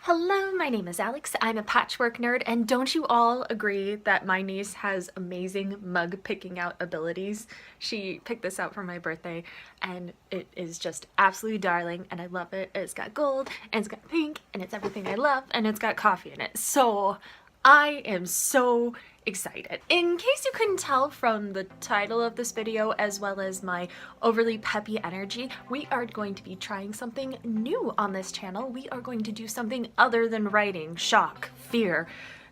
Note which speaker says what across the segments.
Speaker 1: Hello, my name is Alex. I'm a patchwork nerd, and don't you all agree that my niece has amazing mug picking out abilities? She picked this out for my birthday, and it is just absolutely darling, and I love it. It's got gold, and it's got pink, and it's everything I love, and it's got coffee in it. So I am so excited. In case you couldn't tell from the title of this video as well as my overly peppy energy, we are going to be trying something new on this channel. We are going to do something other than writing, shock, fear,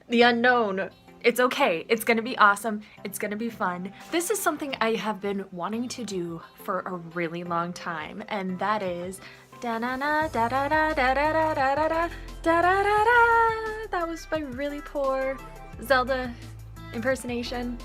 Speaker 1: the unknown. It's okay. It's gonna be awesome. It's gonna be fun. This is something I have been wanting to do for a really long time, and that is da-na-na, da-da-da, da-da-da, da-da-da, da-da-da-da. That was my really poor Zelda impersonation.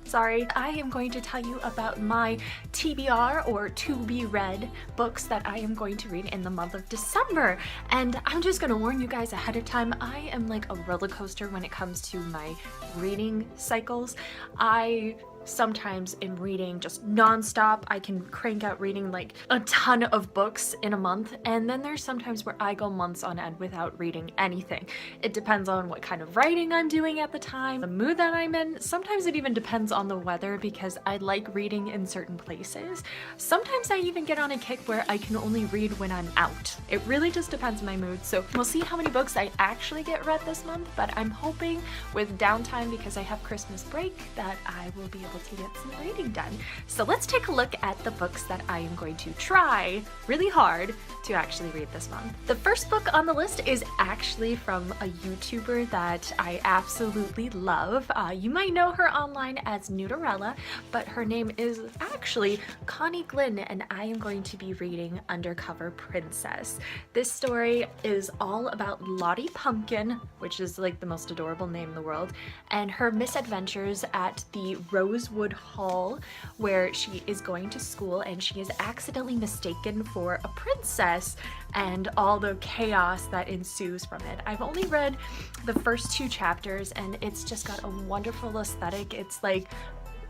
Speaker 1: Sorry. I am going to tell you about my TBR, or to be read, books that I am going to read in the month of December. And I'm just gonna warn you guys ahead of time, I am like a roller coaster when it comes to my reading cycles. I sometimes am reading just non-stop. I can crank out reading like a ton of books in a month, and then there's sometimes where I go months on end without reading anything. It depends on what kind of writing I'm doing at the time, the mood that I'm in. Sometimes it even depends on the weather, because I like reading in certain places. Sometimes I even get on a kick where I can only read when I'm out. It really just depends on my mood. So we'll see how many books I actually get read this month, but I'm hoping with downtime, because I have Christmas break, that I will be able to get some reading done. So let's take a look at the books that I am going to try really hard to actually read this month. The first book on the list is actually from a YouTuber that I absolutely love. You might know her online as Nutarella, but her name is actually Connie Glynn, and I am going to be reading Undercover Princess. This story is all about Lottie Pumpkin, which is like the most adorable name in the world, and her misadventures at the Rosewood Hall, where she is going to school and she is accidentally mistaken for a princess, and all the chaos that ensues from it. I've only read the first 2 chapters, and it's just got a wonderful aesthetic. It's like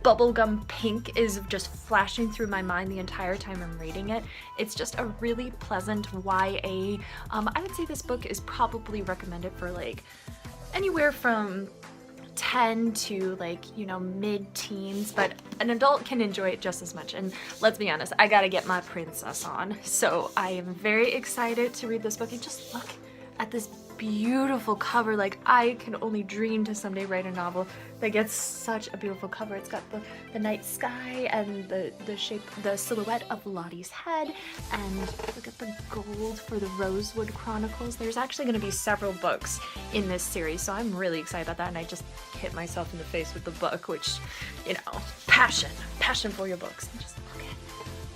Speaker 1: bubblegum pink is just flashing through my mind the entire time I'm reading it. It's just a really pleasant YA. I would say this book is probably recommended for like anywhere from 10 to like, you know, mid-teens, but an adult can enjoy it just as much. And let's be honest, I gotta get my princess on. So I am very excited to read this book, and just look at this beautiful cover. Like, I can only dream to someday write a novel that gets such a beautiful cover. It's got the night sky and the shape, the silhouette of Lottie's head, and look at the gold for the Rosewood Chronicles. There's actually going to be several books in this series, so I'm really excited about that, and I just hit myself in the face with the book, which, you know, passion for your books. And just look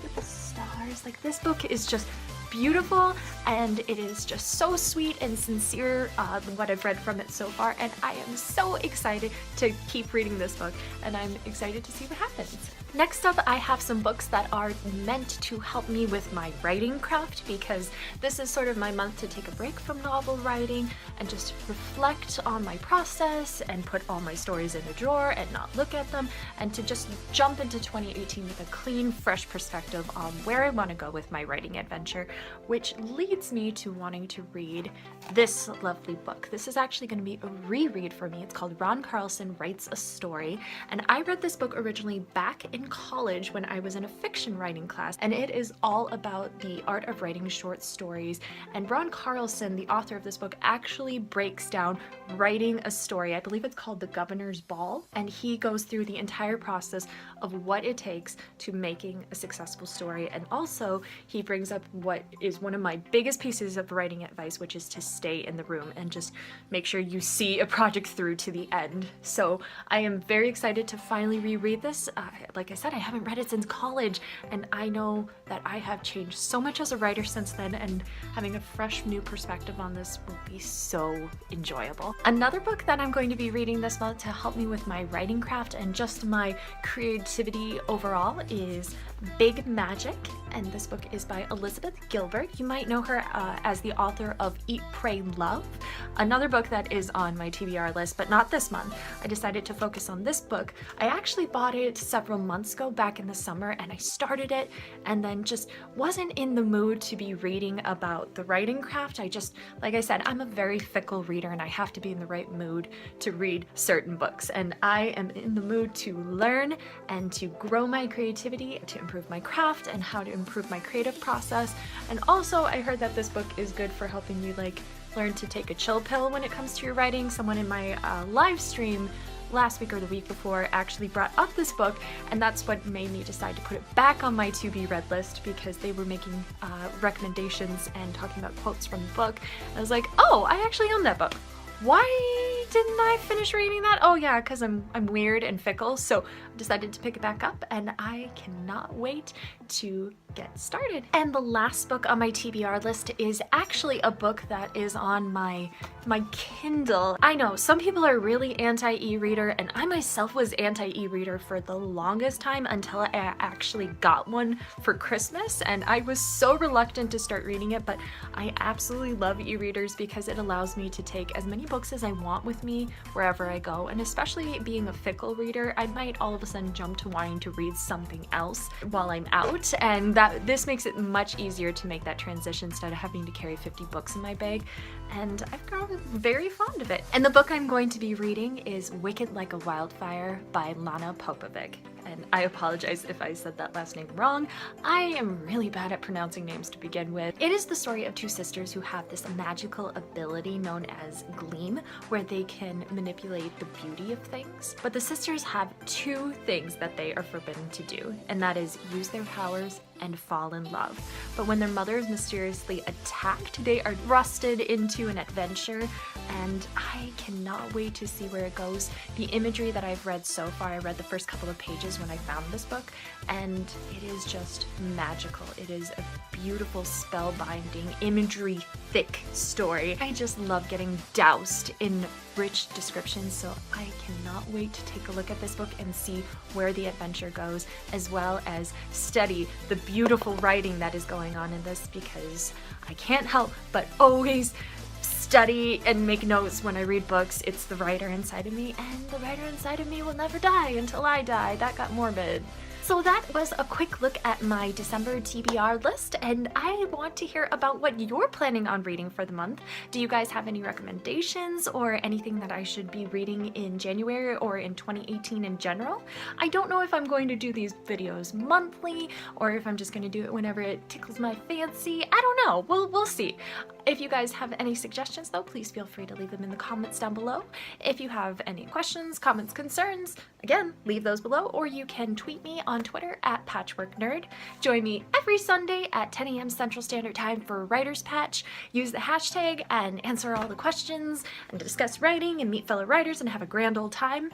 Speaker 1: at the stars. Like, this book is just beautiful, and it is just so sweet and sincere, what I've read from it so far, and I am so excited to keep reading this book, and I'm excited to see what happens. Next up, I have some books that are meant to help me with my writing craft, because this is sort of my month to take a break from novel writing and just reflect on my process and put all my stories in a drawer and not look at them, and to just jump into 2018 with a clean, fresh perspective on where I want to go with my writing adventure, which leads me to wanting to read this lovely book. This is actually going to be a reread for me. It's called Ron Carlson Writes a Story, and I read this book originally back in college when I was in a fiction writing class, and it is all about the art of writing short stories. And Ron Carlson, the author of this book, actually breaks down writing a story. I believe it's called The Governor's Ball, and he goes through the entire process of what it takes to making a successful story. And also he brings up what is one of my biggest pieces of writing advice, which is to stay in the room and just make sure you see a project through to the end. So I am very excited to finally reread this. Like I said, I haven't read it since college, and I know that I have changed so much as a writer since then, and having a fresh new perspective on this will be so enjoyable. Another book that I'm going to be reading this month to help me with my writing craft and just my creativity overall is Big Magic, and this book is by Elizabeth Gilbert. You might know her as the author of Eat, Pray, Love, another book that is on my TBR list, but not this month. I decided to focus on this book. I actually bought it several months ago back in the summer, and I started it and then just wasn't in the mood to be reading about the writing craft. Like I said, I'm a very fickle reader and I have to be in the right mood to read certain books, and I am in the mood to learn and to grow my creativity, to improve my craft and how to improve my creative process. And also I heard that this book is good for helping you like learn to take a chill pill when it comes to your writing. Someone in my live stream last week or the week before actually brought up this book, and that's what made me decide to put it back on my to be read list, because they were making recommendations and talking about quotes from the book. I was like, oh, I actually own that book. Why didn't I finish reading that? Oh yeah, because I'm weird and fickle, so I decided to pick it back up, and I cannot wait to get started. And the last book on my TBR list is actually a book that is on my Kindle. I know some people are really anti-e-reader, and I myself was anti-e-reader for the longest time until I actually got one for Christmas, and I was so reluctant to start reading it, but I absolutely love e-readers because it allows me to take as many books as I want with me wherever I go. And especially being a fickle reader, I might all of a sudden jump to wanting to read something else while I'm out, and this makes it much easier to make that transition instead of having to carry 50 books in my bag, and I've grown very fond of it. And the book I'm going to be reading is Wicked Like a Wildfire by Lana Popovic. And I apologize if I said that last name wrong. I am really bad at pronouncing names to begin with. It is the story of two sisters who have this magical ability known as gleam, where they can manipulate the beauty of things. But the sisters have two things that they are forbidden to do, and that is use their powers and fall in love. But when their mother is mysteriously attacked, they are thrusted into an adventure, and I cannot wait to see where it goes. The imagery that I've read so far, I read the first couple of pages when I found this book, and it is just magical. It is a beautiful, spellbinding, imagery thick story. I just love getting doused in rich descriptions, so I cannot wait to take a look at this book and see where the adventure goes, as well as study the beautiful writing that is going on in this, because I can't help but always study and make notes when I read books. It's the writer inside of me, and the writer inside of me will never die until I die. That got morbid. So that was a quick look at my December TBR list, and I want to hear about what you're planning on reading for the month. Do you guys have any recommendations or anything that I should be reading in January or in 2018 in general? I don't know if I'm going to do these videos monthly or if I'm just going to do it whenever it tickles my fancy. I don't know. We'll see. If you guys have any suggestions though, please feel free to leave them in the comments down below. If you have any questions, comments, concerns, again, leave those below, or you can tweet me on Twitter at PatchworkNerd. Join me every Sunday at 10 a.m. Central Standard Time for Writer's Patch. Use the hashtag and answer all the questions and discuss writing and meet fellow writers and have a grand old time.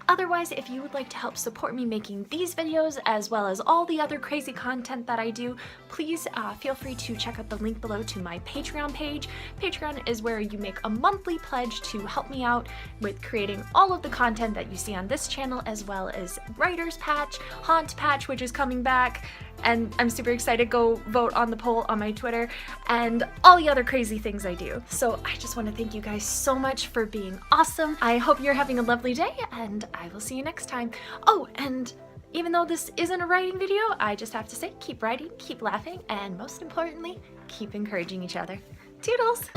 Speaker 1: Otherwise, if you would like to help support me making these videos as well as all the other crazy content that I do, please feel free to check out the link below to my Patreon page. Patreon is where you make a monthly pledge to help me out with creating all of the content that you see on this channel, as well as Writer's Patch, Haunt Patch, which is coming back, and I'm super excited. Go vote on the poll on my Twitter, and all the other crazy things I do. So I just want to thank you guys so much for being awesome. I hope you're having a lovely day, and I will see you next time. Oh, and even though this isn't a writing video, I just have to say, keep writing, keep laughing, and most importantly, keep encouraging each other. Toodles!